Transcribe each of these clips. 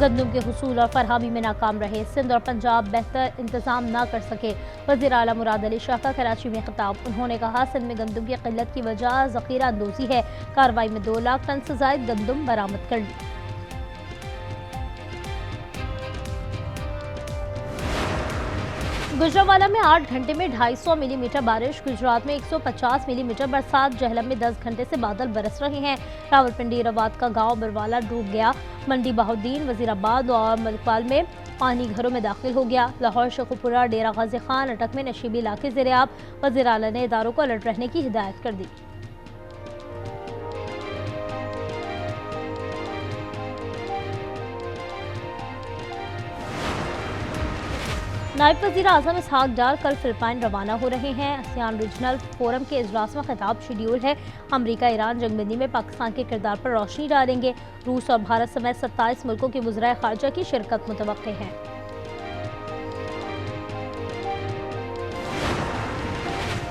गंदम के हुसूल और फरहमी में नाकाम रहे। सिंध और पंजाब बेहतर इंतजाम न कर सके। वज़ीर आला मुराद अली शाह का कराची में खिताब। उन्होंने कहा, सिंध में गंदम की किल्लत की वजह ज़ख़ीरा अंदोज़ी है। कार्रवाई में 2 लाख टन से ज़ायद गंदम बरामद कर ली। गुजरांवाला में 8 घंटे में 250 मिलीमीटर बारिश। गुजरात में 150 मिलीमीटर बरसात। जहलम में 10 घंटे से बादल बरस रहे हैं। रावलपिंडी रवात का गांव बरवाला डूब गया। मंडी बहाउद्दीन, वजीराबाद और मलिकपाल में पानी घरों में दाखिल हो गया। लाहौर, शेखुपुरा, डेरा गाजी खान, अटक में नशीबी इलाके ज़ेर-ए-आब। वज़ीर आला ने इदारों को अलर्ट रहने की हिदायत कर दी। नायब वज़ीर आज़म इसहाक डार कल फिलिपाइन रवाना हो रहे हैं। आसियान रीजनल फोरम के इजलास में खिताब शेड्यूल है। अमरीका ईरान जंगबंदी में पाकिस्तान के किरदार पर रोशनी डालेंगे। रूस और भारत समेत 27 मुल्कों के वज़राए ख़ारजा की शिरकत मुतवक्के है।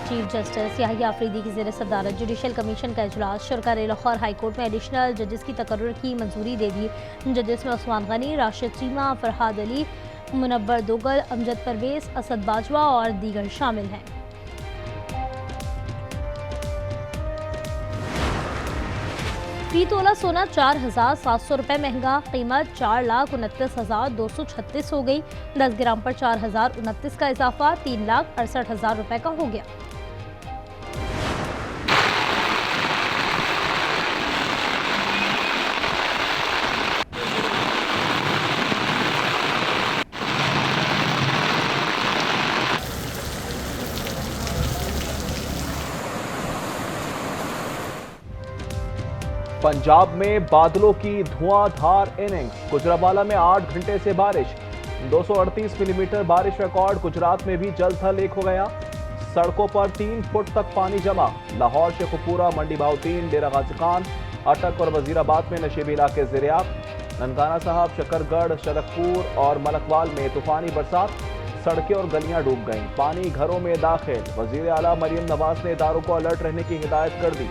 चीफ जस्टिस याहिया अफरीदी की ज़ेर सदारत जुडिशल कमीशन का इजलास। सरकार लाहौर हाई कोर्ट में एडिशनल जजेस की तकर्रुर की मंजूरी दे दी। जजेस में उस्मान गनी, राशिद चीमा, फरहाद अली, मुनव्वर दोगल, अमजद परवेज, असद बाजवा और दीगर शामिल हैं। फी तोला सोना 4,700 रुपये महंगा। कीमत 4,29,236 हो गई। 10 ग्राम पर 4,029 का इजाफा 3,68,000 रुपये का हो गया। पंजाब में बादलों की धुआंधार इनिंग्स। गुजरांवाला में 8 घंटे से बारिश। 238 मिलीमीटर बारिश रिकॉर्ड। गुजरात में भी जल थल एक हो गया। सड़कों पर 3 फुट तक पानी जमा। लाहौर, शेखुपुरा, मंडी बहाउद्दीन, डेरा गाजी खान, अटक और वजीराबाद में नशीबी इलाके ज़ेर-ए-आब। ननकाना साहब, शकरगढ़, शरकपुर और मलकवाल में तूफानी बरसात। सड़कें और गलियां डूब गईं। पानी घरों में दाखिल। वजीर आला मरियम नवाज ने इदारों को अलर्ट रहने की हिदायत कर दी।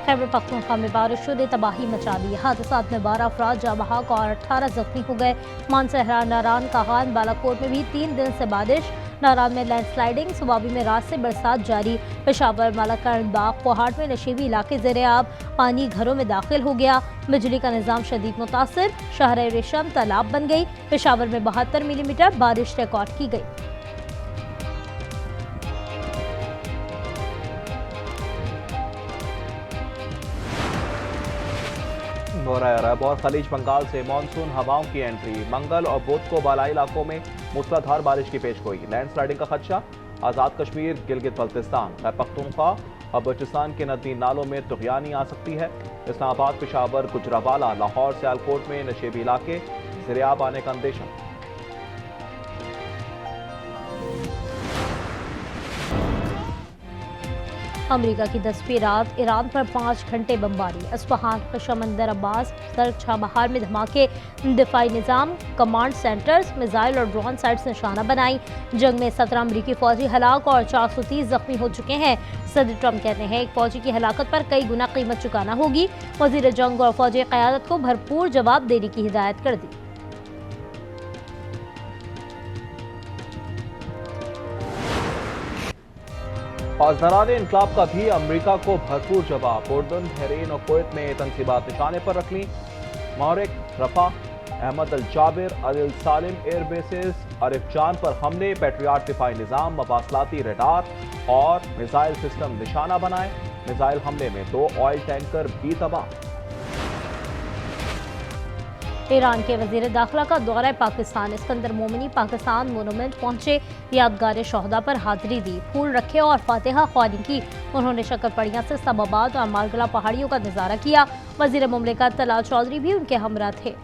खैबर पख्तूनख्वा में बारिश ने तबाही मचा दी। हादसात में 12 अफराद जाँ बहक और 18 जख्मी हो गए। मानसहरा, नारान, कागान, बालाकोट में भी 3 दिन से बारिश। नारान में लैंडस्लाइडिंग। सुबाबी में रात से बरसात जारी। पेशावर, मालाकरण बाग, कोहाट में नशीबी इलाके ज़ेर-ए-आब। पानी घरों में दाखिल हो गया। बिजली का निज़ाम शदीद मुतासिर। शहर रेशम तालाब बन गई। पेशावर में 72 मिलीमीटर बारिश रिकॉर्ड की गई। हो रहा है और खलीज बंगाल से मानसून हवाओं की एंट्री। मंगल और बुध को बालाई इलाकों में मूसलाधार बारिश की पेशगोई। लैंडस्लाइडिंग का खदशा। आज़ाद कश्मीर, गिलगित बल्तिस्तान, खैबर पख्तूनख्वा और बलूचिस्तान के नदी नालों में तुग़यानी आ सकती है। इस्लामाबाद, पेशावर, गुजरांवाला, लाहौर, सियालकोट में नशीबी इलाके ज़ेर-ए-आब आने का अंदेशा। अमेरिका की 10वीं रात ईरान पर 5 घंटे बमबारी। अस्फहान, कशमंदर अब्बास, सर्क छाबहार में धमाके। दिफाई निज़ाम, कमांड सेंटर्स, मिसाइल और ड्रोन साइट्स निशाना बनाई। जंग में 17 अमरीकी फौजी हलाक और 430 जख्मी हो चुके हैं। सदर ट्रंप कहते हैं एक फौजी की हलाकत पर कई गुना कीमत चुकाना होगी। वजीर जंग और फौजी क़यादत को भरपूर जवाब देने की हिदायत कर दी। और ज़राने इनकलाब का भी अमरीका को भरपूर जवाब। उर्दन, बहरीन और कुवैत में तनसीबात निशाने पर रख ली। मारिक, रफा, अहमद अल जाबिर, अल सालिम एयरबेसेस, अरिफ जान पर हमले। पेट्रियाट दिफाई निज़ाम, मवासलाती रडार और मिसाइल सिस्टम निशाना बनाए। मिसाइल हमले में 2 ऑयल टैंकर भी तबाह। ईरान के वजीर दाखिला का दौरा पाकिस्तान। इस्कंदर मोमिनी पाकिस्तान मोनूमेंट पहुंचे। यादगार शोहदा पर हाजिरी दी। फूल रखे और फातिहा ख्वानी की। उन्होंने शक्करपड़ियां से इस्लामाबाद और मालगला पहाड़ियों का नजारा किया। वजीर मुमलिकत तलाल चौधरी भी उनके हमरा थे।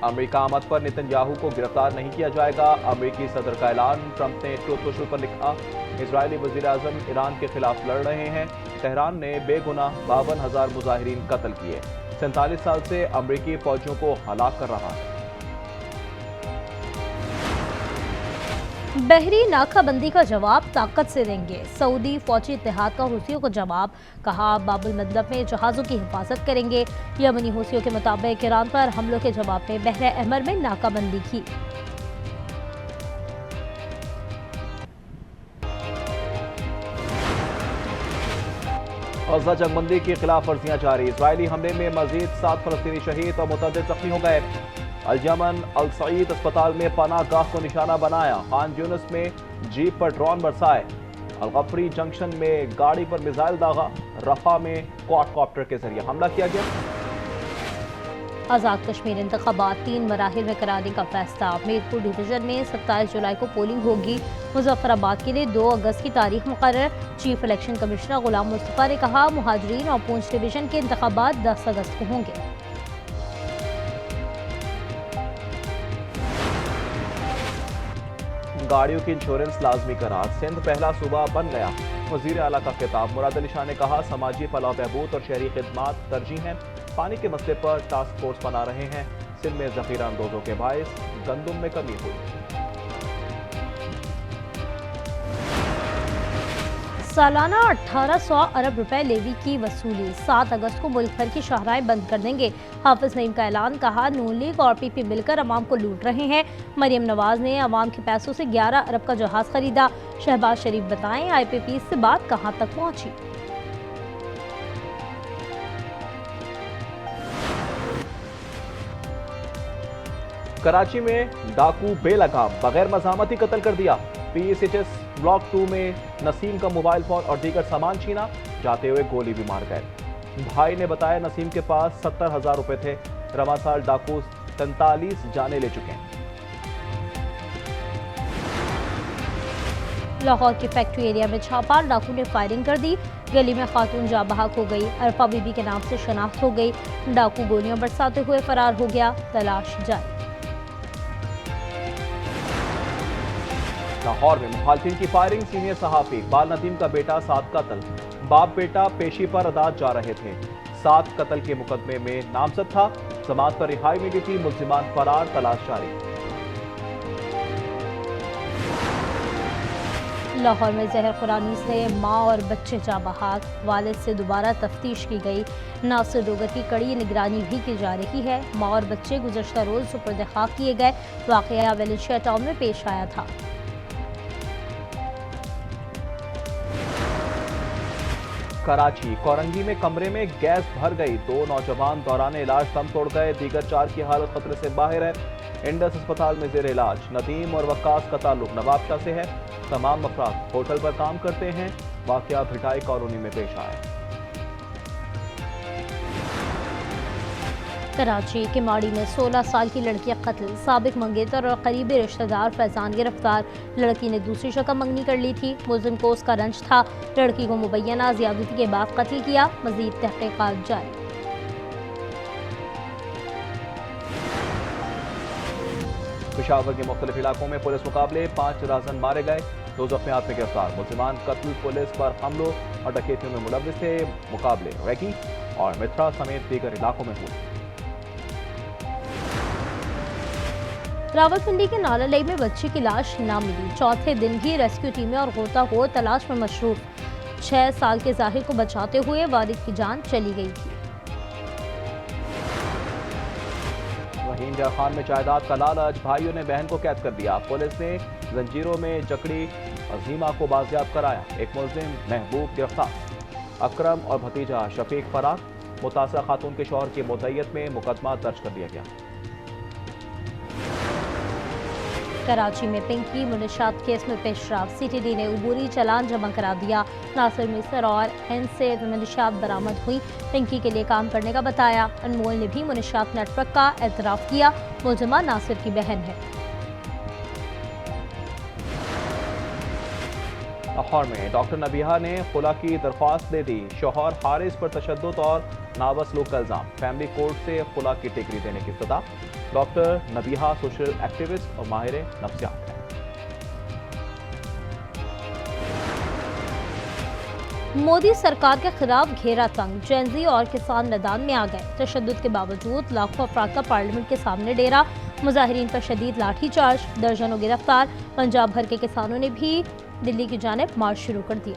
अमेरिका आमद पर नेतन्याहू को गिरफ्तार नहीं किया जाएगा। अमेरिकी सदर का ऐलान। ट्रंप ने ट्रूथ सोशल पर लिखा, इजरायली वजीर आजम ईरान के खिलाफ लड़ रहे हैं। तेहरान ने बेगुनाह 52,000 मुजाहिरीन कत्ल किए। 47 साल से अमरीकी फौजियों को हलाक कर रहा है। बहरी नाकाबंदी का जवाब ताकत से देंगे। सऊदी फौजी इत्तेहाद का हुसियों को जवाब, कहा बाबुल मंदब में जहाजों की हिफाजत करेंगे। यमनी हुसियों के मुताबिक ईरान पर हमलों के जवाब में बहर अहमर में नाकाबंदी की। गजा जंगबंदी की खिलाफ वर्जियां जारी। इजरायली हमले में मजीद 7 फलस्तीनी शहीद और मुतअद्दिद जख्मी हो गए। अल-यमन अल-सईद अस्पताल में पनाह गाह को निशाना बनाया। खान यूनिस में जीप पर ड्रोन बरसाए। अल-गफरी जंक्शन में गाड़ी पर मिसाइल दागा। रफा में क्वाडकॉप्टर के जरिए हमला किया गया। आज़ाद कश्मीर इंतखाबात 3 मराहिल में कराने का फैसला। मीरपुर डिवीजन में 27 जुलाई को पोलिंग होगी। मुजफ्फराबाद के लिए 2 अगस्त की तारीख मुकर्रर। Chief election commissioner Ghulam Mustafa ने कहा, मुहाजिरीन और पूंछ डिवीजन के इंतखाबात 10 अगस्त को होंगे। गाड़ियों की इंश्योरेंस लाजमी करार। सिंध पहला सूबा बन गया। वजीर आला का खिताब। मुराद अली शाह ने कहा, समाजी फलाह बहबूद और शहरी खिदमात तरजीह हैं। पानी के मसले पर टास्क फोर्स बना रहे हैं। सिंध में जखीरा अंदोजों के बायस गंदुम में कमी हुई। सालाना 1800 अरब रुपए लेवी की वसूली। 7 अगस्त को मुल्क भर की शाहराएं बंद कर देंगे। हाफिज नईम का ऐलान, कहा नून लीग और पीपी मिलकर अवाम को लूट रहे हैं। मरियम नवाज ने अवाम के पैसों से 11 अरब का जहाज खरीदा। शहबाज शरीफ बताएं, IPP से बात कहां तक पहुंची। कराची में डाकू बेलगाम बगैर मज़ामती कत्ल कर दिया। PSHS ब्लॉक 2 में नसीम का मोबाइल फोन और दीगर सामान छीना। जाते हुए गोली भी मार गए। भाई ने बताया, नसीम के पास 70,000 रुपए थे। रवा साल डाकू 43 जाने ले चुके हैं। लाहौर के फैक्ट्री एरिया में छापा। डाकू ने फायरिंग कर दी। गली में खातून जाँ बहक हो गई। अरफा बीबी के नाम से शनाख्त हो गई। डाकू गोलियां बरसाते हुए फरार हो गया। तलाश जारी। लाहौर में मुखालफिन की फायरिंग। सीनियर सहाफी इकबाल नदीम का बेटा 7 कत्ल। बाप बेटा पेशी पर अदालत जा रहे थे। 7 कत्ल के मुकदमे में नामजद था। जमात पर रिहाई मिली थी। मुल्जिमान फरार। तलाश जारी। लाहौर में जहर खुरानी से मां और बच्चे जा बहाक। वालिद से दोबारा तफ्तीश की गई। नासिर डोगर की कड़ी निगरानी भी की जा रही है। मां और बच्चे गुज़श्ता रोज सुपुर्द खाक किए गए। वाक़या वेलेंशिया टाउन में पेश आया था। कराची कोरंगी में कमरे में गैस भर गई। 2 नौजवान दौरान इलाज दम तोड़ गए। दीगर 4 की हालत खतरे से बाहर है। इंडस अस्पताल में जेर इलाज। नदीम और वक्कास का ताल्लुक नवाबशाह से है। तमाम अफराद होटल पर काम करते हैं। वाकया भिटाई कॉलोनी में पेश आया। कराची के माड़ी में 16 साल की लड़की कत्ल। साबिक मंगेतर और करीबी रिश्तेदार फैजान गिरफ्तार। लड़की ने दूसरी शक्ल मंगनी कर ली थी। मुलजिम को उसका रंज था। लड़की को मुबैना ज़्यादती के बाद कत्ल किया। मजीद तहकीकात जारी। पेशावर के मुख्तलिफ इलाकों में पुलिस मुकाबले। 5 राजन मारे गए। 2 जख्मियात में गिरफ्तार। मुल्जिमान कत्ल, पुलिस पर हमलों और डकैतियों में मुलव्विस थे। मुकाबले रैकी और मित्रा समेत दीगर इलाकों में हुए। रावलपिंडी के नालालई में बच्चे की लाश ना मिली। चौथे दिन भी रेस्क्यू टीमें और गोताखोर तलाश में मशरूफ। 6 साल के जाहिर को बचाते हुए वालिद की जान चली गई थी। वहीं इंडिया खान में जायदाद का लालच। भाइयों ने बहन को कैद कर दिया। पुलिस ने जंजीरों में जकड़ी अजीमा को बाजियाब कराया। एक मुलजिम महबूब गिरफ्तार। अकरम और भतीजा शफीक फरार। मुतासरा खातून के शौहर की मुद्दईयत में मुकदमा दर्ज कर दिया गया। कराची में पिंकी मुनशात केस में पेशरफ। CTD ने अबूरी चालान जमा करा दिया। नासिर मिसर और N से मुनशात बरामद हुई। पिंकी के लिए काम करने का बताया। अनमोल ने भी मुनशात नेटवर्क का एतराफ़ किया। मुलजिमा नासिर की बहन है। लाहौर में डॉक्टर नबीहा ने खुला की दरख्वास्त दे दी। शौहर हारिस पर तशद्दुद और नाबसलूक का इल्जाम। फैमिली कोर्ट से खुला की डिग्री देने की सदा। डॉक्टर नबीहा सोशल एक्टिविस्ट और माहिर नफ्सियात हैं। मोदी सरकार के खिलाफ घेरा तंग, जेनजी और किसान मैदान में आ गए। तशद्दुद के बावजूद लाखों अफराद का पार्लियामेंट के सामने डेरा, मुजाहिरीन पर शदीद लाठीचार्ज, दर्जनों गिरफ्तार। पंजाब भर के किसानों ने भी दिल्ली की जानिब मार्च शुरू कर दिया।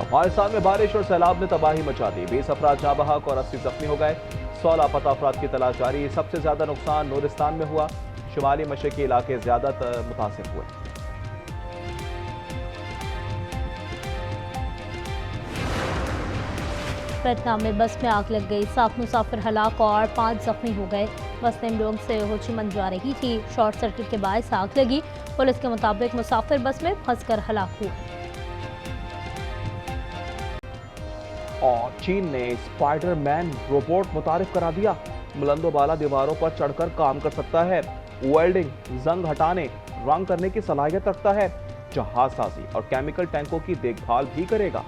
अफगानिस्तान में बारिश और सैलाब ने तबाही मचा दी, 20 अफराद जाँ बहक और 80 जख्मी हो गए। 100 लापता अफराद की तलाश जारी। सबसे ज्यादा नुकसान नूरिस्तान में हुआ, शुमाली मशरकी इलाके ज्यादा मुतासिर हुए। वियतनाम में बस में आग लग गई, 7 मुसाफिर हलाक और 5 जख्मी हो गए। बस नेमलोंग से हो ची minh जा रही थी, शॉर्ट सर्किट के बायस आग लगी। पुलिस के मुताबिक मुसाफिर बस में फंसकर हलाक हुए। और चीन ने स्पाइडरमैन रोबोट मुतारिफ करा दिया, बुलंदोबाला दीवारों पर चढ़कर काम कर सकता है, वेल्डिंग, जंग हटाने, रंग करने की सलाहियत रखता है, जहाज साजी और केमिकल टैंकों की देखभाल भी करेगा।